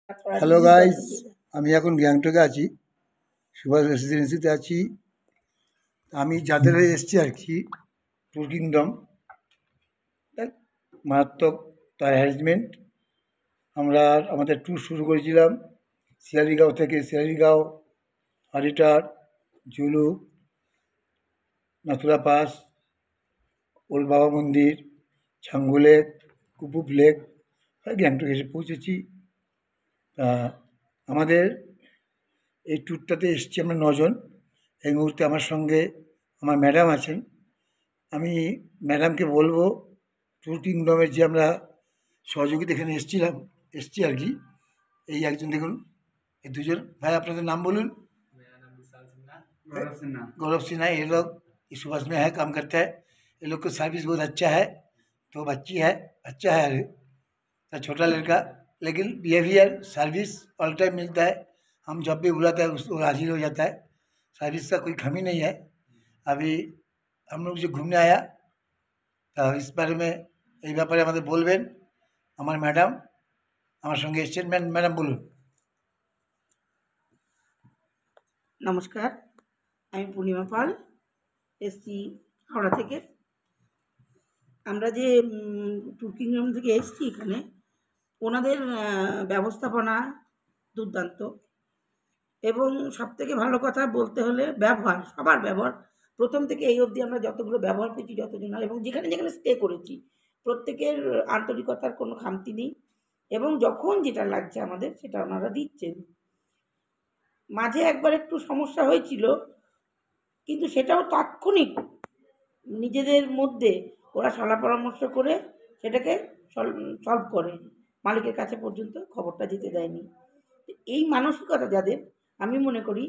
Hello guys, আমি এখন গ্যাংটকে আছি, সুভাষ রেসিডেন্সিতে আছি। আমি যাদের হয়ে এসেছি আর কি, ট্যুর কিংডম, মারাত্মক তার অ্যারেঞ্জমেন্ট। আমরা আমাদের ট্যুর শুরু করেছিলাম শিয়ালিগাঁও থেকে। শিয়ালিগাঁও, আরিটার, জুলু, নাথুরা পাস, ওল্ড বাবা মন্দির, ছাঙ্গু লেক, কুপুপ লেক, গ্যাংটক এসে পৌঁছেছি। আমাদের এই ট্যুরটাতে এসেছি আমরা 9 জন। এই মুহূর্তে আমার সঙ্গে আমার ম্যাডাম আছেন। আমি ম্যাডামকে বলবো ট্যুর কিংডমের যে আমরা সহযোগিতা এখানে এসছি আর কি। এই একজন দেখুন, এই দুজন ভাই, আপনাদের नाम बोलून? मेरा नाम विशाल सिन्हा, गौरव सिन्हा। गौरव सिन्हा। ये लोग इस बस में है, काम करते हैं। ये लोग का सर्विस बहुत अच्छा है। तो बच्ची है, अच्छा है, तो छोटा लड़का, लेकिन बिहेवियर सर्विस ऑल टाइम मिलता है। हम जब भी बुलाते हैं उसको हाजिर हो जाता है। सर्विस का कोई कमी नहीं है। अभी हम लोग जो घूमने आया, तो इस बारे में এই ব্যাপারে আমাদের বলবেন আমার ম্যাডাম। আমার সঙ্গে এসছেন, ম্যাডাম বলুন। নমস্কার, আমি পূর্ণিমা পাল, এসছি হাওড়া থেকে। আমরা যে ট্যুর কিংডম থেকে এসছি এখানে, ওনাদের ব্যবস্থাপনা দুর্দান্ত। এবং সবথেকে ভালো কথা বলতে হলে ব্যবহার, সবার ব্যবহার প্রথম থেকে এই অবধি আমরা যতগুলো ব্যবহার পেয়েছি, যতজন এবং যেখানে যেখানে স্টে করেছি, প্রত্যেকের আন্তরিকতার কোনো খামতি নেই। এবং যখন যেটা লাগছে আমাদের সেটা ওনারা দিচ্ছেন। মাঝে একবার একটু সমস্যা হয়েছিল, কিন্তু সেটাও তাৎক্ষণিক নিজেদের মধ্যে ওরা সলা পরামর্শ করে সেটাকে সলভ করে, মালিকের কাছে পর্যন্ত খবরটা যেতে দেয়নি। এই মানসিকতা যাদের, আমি মনে করি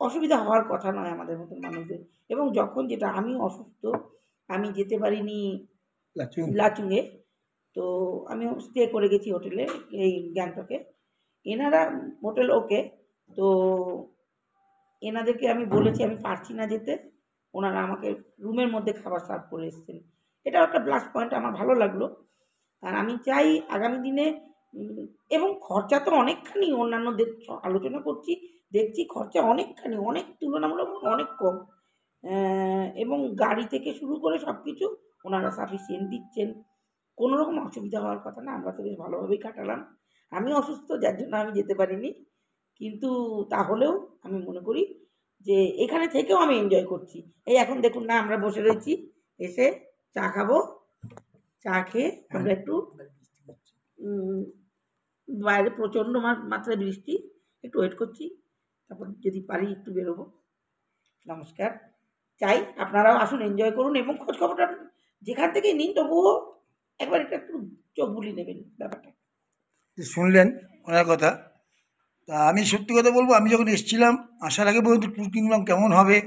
অসুবিধা হওয়ার কথা নয় আমাদের মতন মানুষদের। এবং যখন যেটা, আমি অসুস্থ, আমি যেতে পারিনি লাচুংয়ে, তো আমি স্টে করে গেছি হোটেলে এই গ্যাংটকে। এনারা হোটেল ওকে, তো এনাদেরকে আমি বলেছি আমি পারছি না যেতে, ওনারা আমাকে রুমের মধ্যে খাবার সার্ভ করে এসেছেন। এটাও একটা প্লাস পয়েন্ট, আমার ভালো লাগলো। আর আমি চাই আগামী দিনে, এবং খরচা তো অনেকখানি অন্যান্যদের আলোচনা করছি, দেখছি খরচা অনেকখানি, অনেক তুলনামূলক অনেক কম। এবং গাড়ি থেকে শুরু করে সব কিছু ওনারা সাফিসিয়েন্ট দিচ্ছেন। কোনো রকম অসুবিধা হওয়ার কথা না। আমরা তো বেশ ভালোভাবেই কাটালাম। আমি অসুস্থ, যার জন্য আমি যেতে পারিনি, কিন্তু তাহলেও আমি মনে করি যে এখানে থেকেও আমি এনজয় করছি। এই এখন দেখুন না, আমরা বসে রয়েছি, এসে চা খাবো। চা খেয়ে আমরা একটু, বাইরে প্রচণ্ড মাত্রায় বৃষ্টি, একটু ওয়েট করছি, তারপর যদি পারি একটু বেরোবো। নমস্কার, চাই আপনারাও আসুন, এনজয় করুন এবং খোঁজখবরটা যেখান থেকেই নিন, তবুও একবার এটা একটু চোখ বুলিয়ে নেবেন ব্যাপারটা। শুনলেন ওনার কথা। তা আমি সত্যি কথা বলবো, আমি যখন এসেছিলাম, আসার আগে পর্যন্ত ট্যুর কিংডম কেমন হবে,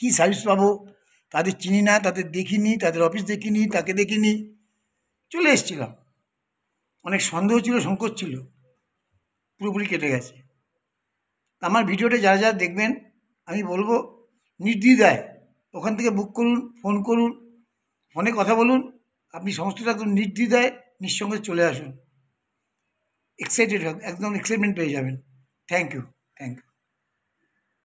কী সার্ভিস পাবো, তাদের চিনি না, তাদের দেখিনি, তাদের অফিস দেখিনি, তাকে দেখিনি, চলে এসেছিলাম। অনেক সন্দেহ ছিল, সংকোচ ছিল, পুরোপুরি কেটে গেছে। আমার ভিডিওটা যারা যারা দেখবেন, আমি বলবো নির্দ্বিধায় ওখান থেকে বুক করুন, ফোন করুন, ফোনে কথা বলুন, আপনি সমস্তটা একদম নির্দ্বিধায় নিঃসঙ্গে চলে আসুন। এক্সাইটেড, একদম এক্সাইটমেন্ট পেয়ে যাবেন। Thank you.